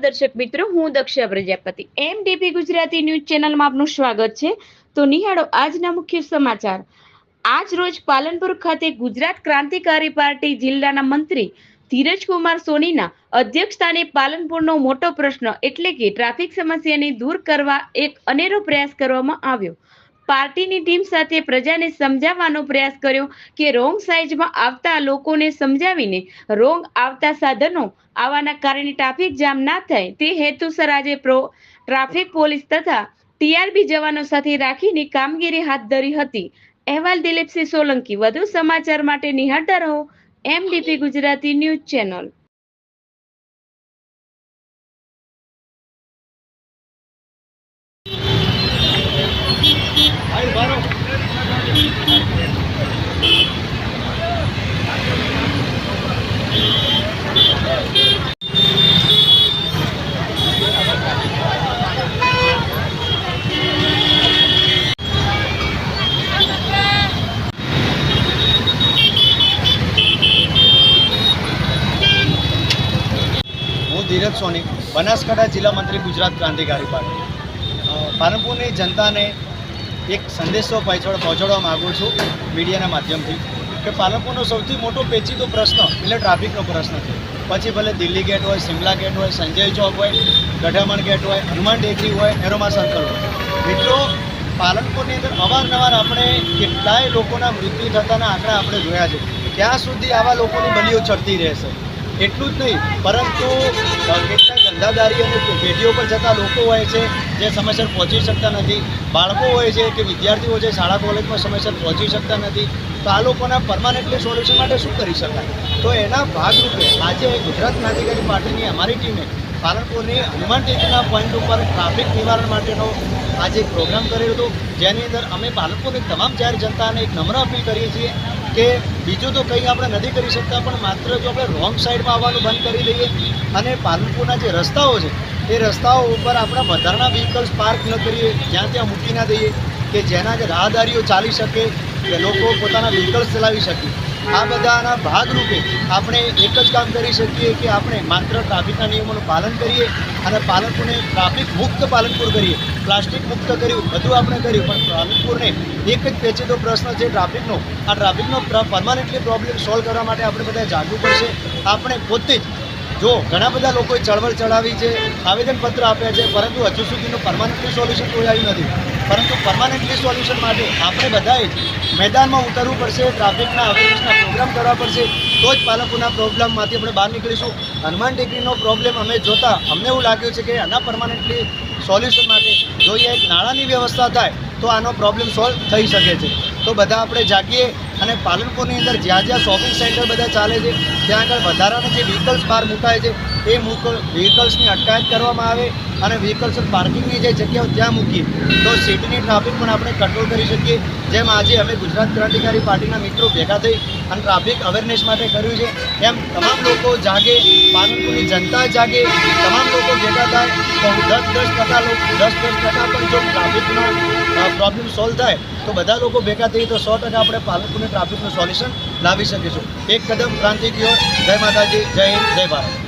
નમસ્કાર દર્શક મિત્રો, હું દક્ષા પ્રજાપતિ MDP ગુજરાતી ન્યૂઝ ચેનલમાં આપનું સ્વાગત છે। તો નિહાળો આજના મુખ્ય સમાચાર। આજ રોજ પાલનપુર ખાતે ગુજરાત ક્રાંતિકારી પાર્ટી જિલ્લાના મંત્રી ધીરજકુમાર સોનીના અધ્યક્ષસ્થાને પાલનપુરનો મોટો પ્રશ્ન એટલે કે ટ્રાફિક સમસ્યાને દૂર કરવા એક અનેરો પ્રયાસ કરવામાં આવ્યો। પાર્ટીની ટીમ સાથે પ્રજાને સમજાવવાનો પ્રયાસ કર્યો કે રોંગ સાઈડમાં આવતા લોકોને સમજાવીને રોંગ આવતા સાધનો આવવાના કારણે ટ્રાફિક જામ ના થાય તે હેતુસર આજે ટ્રાફિક પોલીસ તથા TRB જવાનો સાથે રાખીને કામગીરી હાથ ધરી હતી। અહેવાલ દિલીપસિંહ સોલંકી। વધુ સમાચાર માટે નિહાળતા રહો MDP ગુજરાતી ન્યૂઝ ચેનલ। ધીરજ સોની, બનાસકાંઠા જિલ્લા મંત્રી, ગુજરાત ક્રાંતિકારી પાર્ટી। પાલનપુરની જનતાને એક સંદેશો પહોંચાડવા માગું છું મીડિયાના માધ્યમથી કે પાલનપુરનો સૌથી મોટો પેચીદો પ્રશ્ન એટલે ટ્રાફિકનો પ્રશ્ન છે। પછી ભલે દિલ્હી ગેટ હોય, સિમલા ગેટ હોય, સંજય ચોક હોય, ગઢામણ ગેટ હોય, હનુમાન ટેકરી હોય, એરોમા સર્કલ હોય। મિત્રો, પાલનપુરની અંદર અવારનવાર આપણે કેટલાય લોકોના મૃત્યુ થતાના આંકડા આપણે જોયા છે। ત્યાં સુધી આવા લોકોની બલીઓ ચડતી રહેશે। એટલું જ નહીં, પરંતુ કેટલાક ધંધાદારી અને પેઢીઓ પર જતા લોકો હોય છે જે સમયસર પહોંચી શકતા નથી, બાળકો હોય છે કે વિદ્યાર્થીઓ છે શાળા કોલેજમાં સમયસર પહોંચી શકતા નથી। તો આ લોકોના પરમાનન્ટલી સોલ્યુશન માટે શું કરી શકાય? તો એના ભાગરૂપે આજે ગુજરાત ક્રાંતિકારી પાર્ટીની અમારી ટીમે પાલનપુરની હનુમાન ટેકરીના પોઈન્ટ ઉપર ટ્રાફિક નિવારણ માટેનો આજે એક પ્રોગ્રામ કરેલો હતો, જેની અંદર અમે પાલનપુરની તમામ જાહેર જનતાને એક નમ્ર અપીલ કરીએ છીએ કે બીજું તો કંઈ આપણે નથી કરી શકતા, પણ માત્ર જો આપણે રોંગ સાઈડમાં આવવાનું બંધ કરી દઈએ અને પાલનપુરના જે રસ્તાઓ છે એ રસ્તાઓ ઉપર આપણા વધારાના વ્હીકલ્સ પાર્ક ન કરીએ, જ્યાં ત્યાં મૂકી ના દઈએ કે જેના જે રાહદારીઓ ચાલી શકે, કે લોકો પોતાના વ્હીકલ્સ ચલાવી શકે। આ બધાના ભાગરૂપે આપણે એક જ કામ કરી શકીએ કે આપણે માત્ર ટ્રાફિકના નિયમોનું પાલન કરીએ અને પાલનપુરને ટ્રાફિક મુક્ત પાલનપુર કરીએ। પ્લાસ્ટિક મુક્ત કર્યું, બધું આપણે કર્યું, પણ પાલનપુરને એક જ પેચીદો પ્રશ્ન છે ટ્રાફિકનો। આ ટ્રાફિકનો પરમાનન્ટલી પ્રોબ્લેમ સોલ્વ કરવા માટે આપણે બધા જાગવું પડશે। આપણે પોતે જ જો ઘણા બધા લોકોએ ચળવળ ચડાવી છે, આવેદનપત્ર આપ્યા છે, પરંતુ હજુ સુધીનું પરમાનન્ટલી સોલ્યુશન કોઈ આવ્યું નથી। પરંતુ પરમાનન્ટલી સોલ્યુશન માટે આપણે બધાએ જ મેદાનમાં ઉતરવું પડશે, ટ્રાફિકના અવેરનેસના પ્રોગ્રામ કરવા પડશે, તો જ પાલનપુરના પ્રોબ્લેમમાંથી આપણે બહાર નીકળીશું। હનુમાન ટેકરીનો પ્રોબ્લેમ અમે જોતા અમને એવું લાગ્યું છે કે આના પરમાનન્ટલી સોલ્યુશન માટે જોઈએ એક નાણાંની વ્યવસ્થા થાય તો આનો પ્રોબ્લેમ સોલ્વ થઈ શકે છે। તો બધા આપણે જાગીએ અને પાલનપુરની અંદર જ્યાં જ્યાં શોપિંગ સેન્ટર બધા ચાલે છે ત્યાં આગળ વધારાના જે વ્હીકલ્સ બહાર મુકાય છે એ વ્હીકલ્સની અટકાયત કરવામાં આવે અને વ્હીકલ્સ પાર્કિંગની જે જગ્યાઓ ત્યાં મૂકીએ તો સિટીની ટ્રાફિક પણ આપણે કંટ્રોલ કરી શકીએ। જેમ આજે અમે ગુજરાત ક્રાંતિકારી પાર્ટીના મિત્રો ભેગા થઈ અને ટ્રાફિક અવેરનેસ માટે કર્યું છે, એમ તમામ લોકો જાગે, પાલનપુરની જનતા જાગે, તમામ લોકો ભેગા થાય તો 10% પણ જો ટ્રાફિકનો પ્રોબ્લેમ સોલ્વ થાય તો બધા લોકો ભેગા થઈ તો 100% આપણે પાલનપુરની ટ્રાફિકનું સોલ્યુશન લાવી શકીશું। એક કદમ ક્રાંતિ કી ઓર। જય માતાજી, જય હિન્દ, જય ભારત।